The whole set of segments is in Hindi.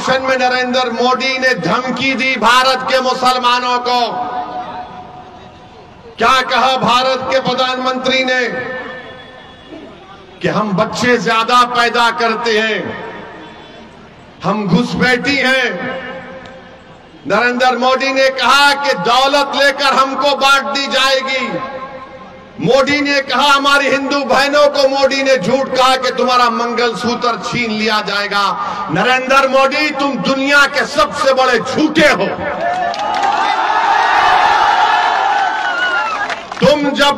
भाषण में नरेंद्र मोदी ने धमकी दी भारत के मुसलमानों को। क्या कहा भारत के प्रधानमंत्री ने कि हम बच्चे ज्यादा पैदा करते हैं, हम घुसपैठी हैं। नरेंद्र मोदी ने कहा कि दौलत लेकर हमको बांट दी जाएगी। मोदी ने कहा हमारी हिंदू बहनों को मोदी ने झूठ कहा कि तुम्हारा मंगलसूत्र छीन लिया जाएगा। नरेंद्र मोदी, तुम दुनिया के सबसे बड़े झूठे हो। तुम जब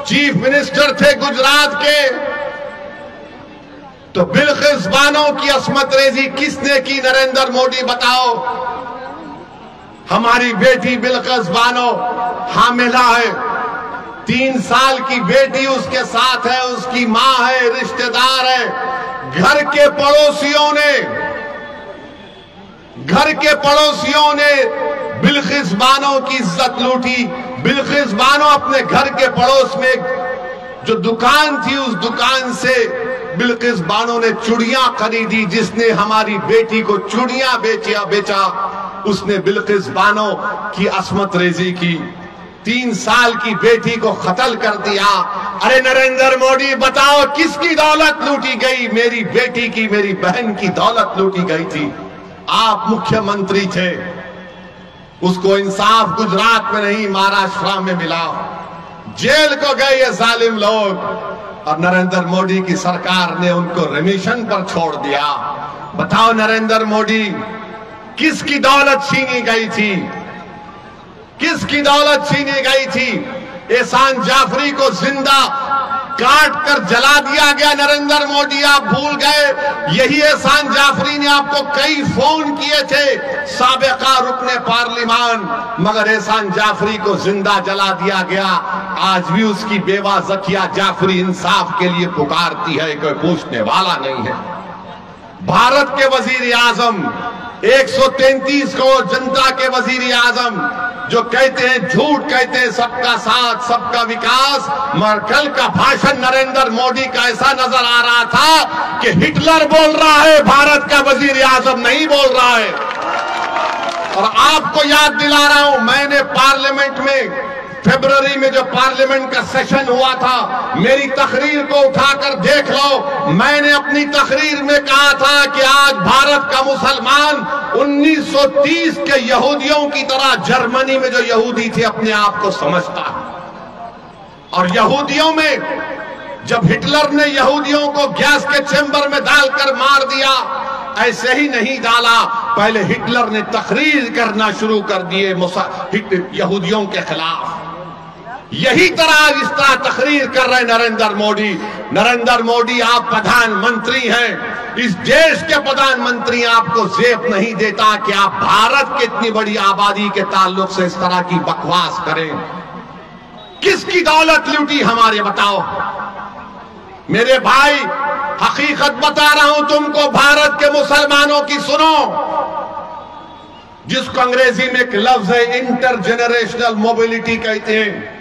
चीफ मिनिस्टर थे गुजरात के, तो बिल्किस बानो की अस्मत रेजी किसने की? नरेंद्र मोदी बताओ। हमारी बेटी बिल्किस बानो हामिला है, 3 साल की बेटी उसके साथ है, उसकी मां है, रिश्तेदार है। घर के पड़ोसियों ने बिल्किस बानो की इज्जत लूटी। बिल्किस बानो अपने घर के पड़ोस में जो दुकान थी, उस दुकान से बिल्किस बानो ने चूड़ियां खरीदी। जिसने हमारी बेटी को चूड़ियां बेचा उसने बिल्किस बानो की अस्मत रेजी की। 3 साल की बेटी को कत्ल कर दिया। अरे नरेंद्र मोदी, बताओ किसकी दौलत लूटी गई? मेरी बेटी की, मेरी बहन की दौलत लूटी गई थी। आप मुख्यमंत्री थे, उसको इंसाफ गुजरात में नहीं महाराष्ट्र में मिला। जेल को गए ये जालिम लोग, और नरेंद्र मोदी की सरकार ने उनको रिमिशन पर छोड़ दिया। बताओ नरेंद्र मोदी, किसकी दौलत छीनी गई थी? किसकी दौलत छीनी गई थी? एहसान जाफरी को जिंदा काट कर जला दिया गया। नरेंद्र मोदी, आप भूल गए? यही एहसान जाफरी ने आपको कई फोन किए थे, साबिका रुकने पार्लिमान, मगर एहसान जाफरी को जिंदा जला दिया गया। आज भी उसकी बेवा जकिया जाफरी इंसाफ के लिए पुकारती है, कोई पूछने वाला नहीं है। भारत के वजीर आजम, 133 करोड़ जनता के वजीर आजम, जो कहते हैं, झूठ कहते हैं सबका साथ सबका विकास, मगर कल का भाषण नरेंद्र मोदी का ऐसा नजर आ रहा था कि हिटलर बोल रहा है, भारत का वजीर आजम नहीं बोल रहा है। और आपको याद दिला रहा हूं, मैंने पार्लियामेंट में फरवरी में जो पार्लियामेंट का सेशन हुआ था, मेरी तकरीर को उठाकर देख लो। मैंने अपनी तकरीर में कहा था कि आज भारत का मुसलमान 1930 के यहूदियों की तरह जर्मनी में जो यहूदी थे अपने आप को समझता है। और यहूदियों में जब हिटलर ने यहूदियों को गैस के चेंबर में डालकर मार दिया, ऐसे ही नहीं डाला, पहले हिटलर ने तकरीर करना शुरू कर दिए यहूदियों के खिलाफ। यही तरह इस तरह तकरीर कर रहे नरेंद्र मोदी। नरेंद्र मोदी, आप प्रधानमंत्री हैं, इस देश के प्रधानमंत्री, आपको जेब नहीं देता कि आप भारत की इतनी बड़ी आबादी के ताल्लुक से इस तरह की बकवास करें। किसकी दौलत लूटी हमारे, बताओ मेरे भाई। हकीकत बता रहा हूं तुमको, भारत के मुसलमानों की सुनो, जिसको अंग्रेजी में एक लफ्ज है इंटरजेनरेशनल मोबिलिटी कहते हैं।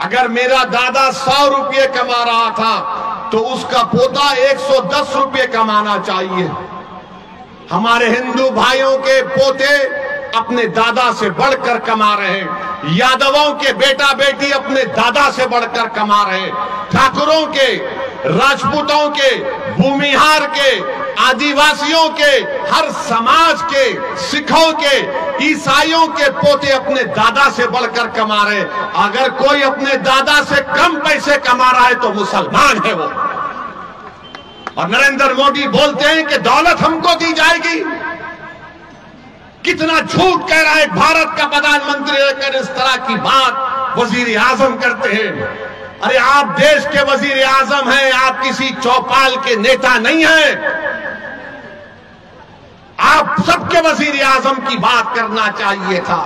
अगर मेरा दादा 100 रुपये कमा रहा था तो उसका पोता 110 रुपये कमाना चाहिए। हमारे हिंदू भाइयों के पोते अपने दादा से बढ़कर कमा रहे हैं। यादवों के बेटा बेटी अपने दादा से बढ़कर कमा रहे हैं। ठाकुरों के, राजपूतों के, भूमिहार के, आदिवासियों के, हर समाज के, सिखों के, ईसाइयों के पोते अपने दादा से बढ़कर कमा रहे। अगर कोई अपने दादा से कम पैसे कमा रहा है तो मुसलमान है वो। और नरेंद्र मोदी बोलते हैं कि दौलत हमको दी जाएगी। कितना झूठ कह रहा है भारत का प्रधानमंत्री लेकर इस तरह की बात वजीर आजम करते हैं। अरे आप देश के वजीर आजम हैं, आप किसी चौपाल के नेता नहीं हैं। आप सबके वजीर आजम की बात करना चाहिए था।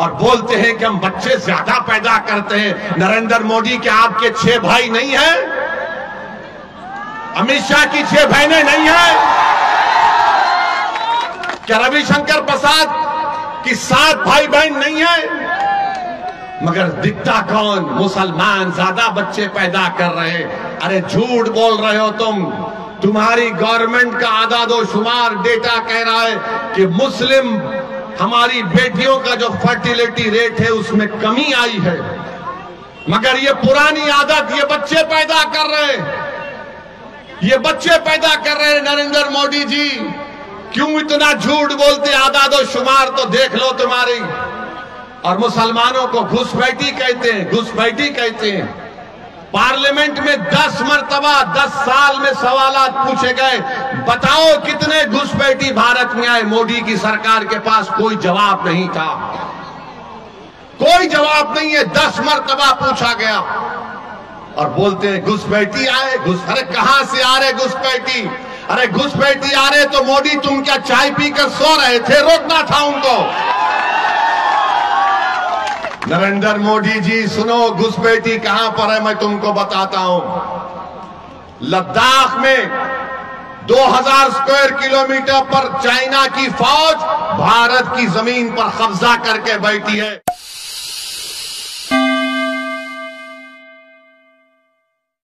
और बोलते हैं कि हम बच्चे ज्यादा पैदा करते हैं। नरेंद्र मोदी, क्या आपके 6 भाई नहीं हैं? अमित शाह की 6 बहनें नहीं हैं? क्या रविशंकर प्रसाद की 7 भाई बहन नहीं है? मगर दिखता कौन? मुसलमान ज्यादा बच्चे पैदा कर रहे हैं। अरे झूठ बोल रहे हो तुम। तुम्हारी गवर्नमेंट का आदादो शुमार डेटा कह रहा है कि मुस्लिम हमारी बेटियों का जो फर्टिलिटी रेट है उसमें कमी आई है, मगर ये पुरानी आदत ये बच्चे पैदा कर रहे हैं, ये बच्चे पैदा कर रहे हैं। नरेंद्र मोदी जी क्यों इतना झूठ बोलते? आदादो शुमार तो देख लो तुम्हारी। और मुसलमानों को घुसपैठी कहते हैं, घुसपैठी कहते हैं। पार्लियामेंट में 10 मरतबा 10 साल में सवालात पूछे गए, बताओ कितने घुसपैठी भारत में आए? मोदी की सरकार के पास कोई जवाब नहीं था, कोई जवाब नहीं है। 10 मरतबा पूछा गया और बोलते हैं घुसपैठी आए। अरे कहां से आ रहे घुसपैठी? अरे घुसपैठी आ रहे तो मोदी तुम क्या चाय पीकर सो रहे थे? रोकना था उनको। नरेंद्र मोदी जी सुनो, घुसपैठी कहां पर है मैं तुमको बताता हूं। लद्दाख में 2000 स्क्वायर किलोमीटर पर चाइना की फौज भारत की जमीन पर कब्जा करके बैठी है।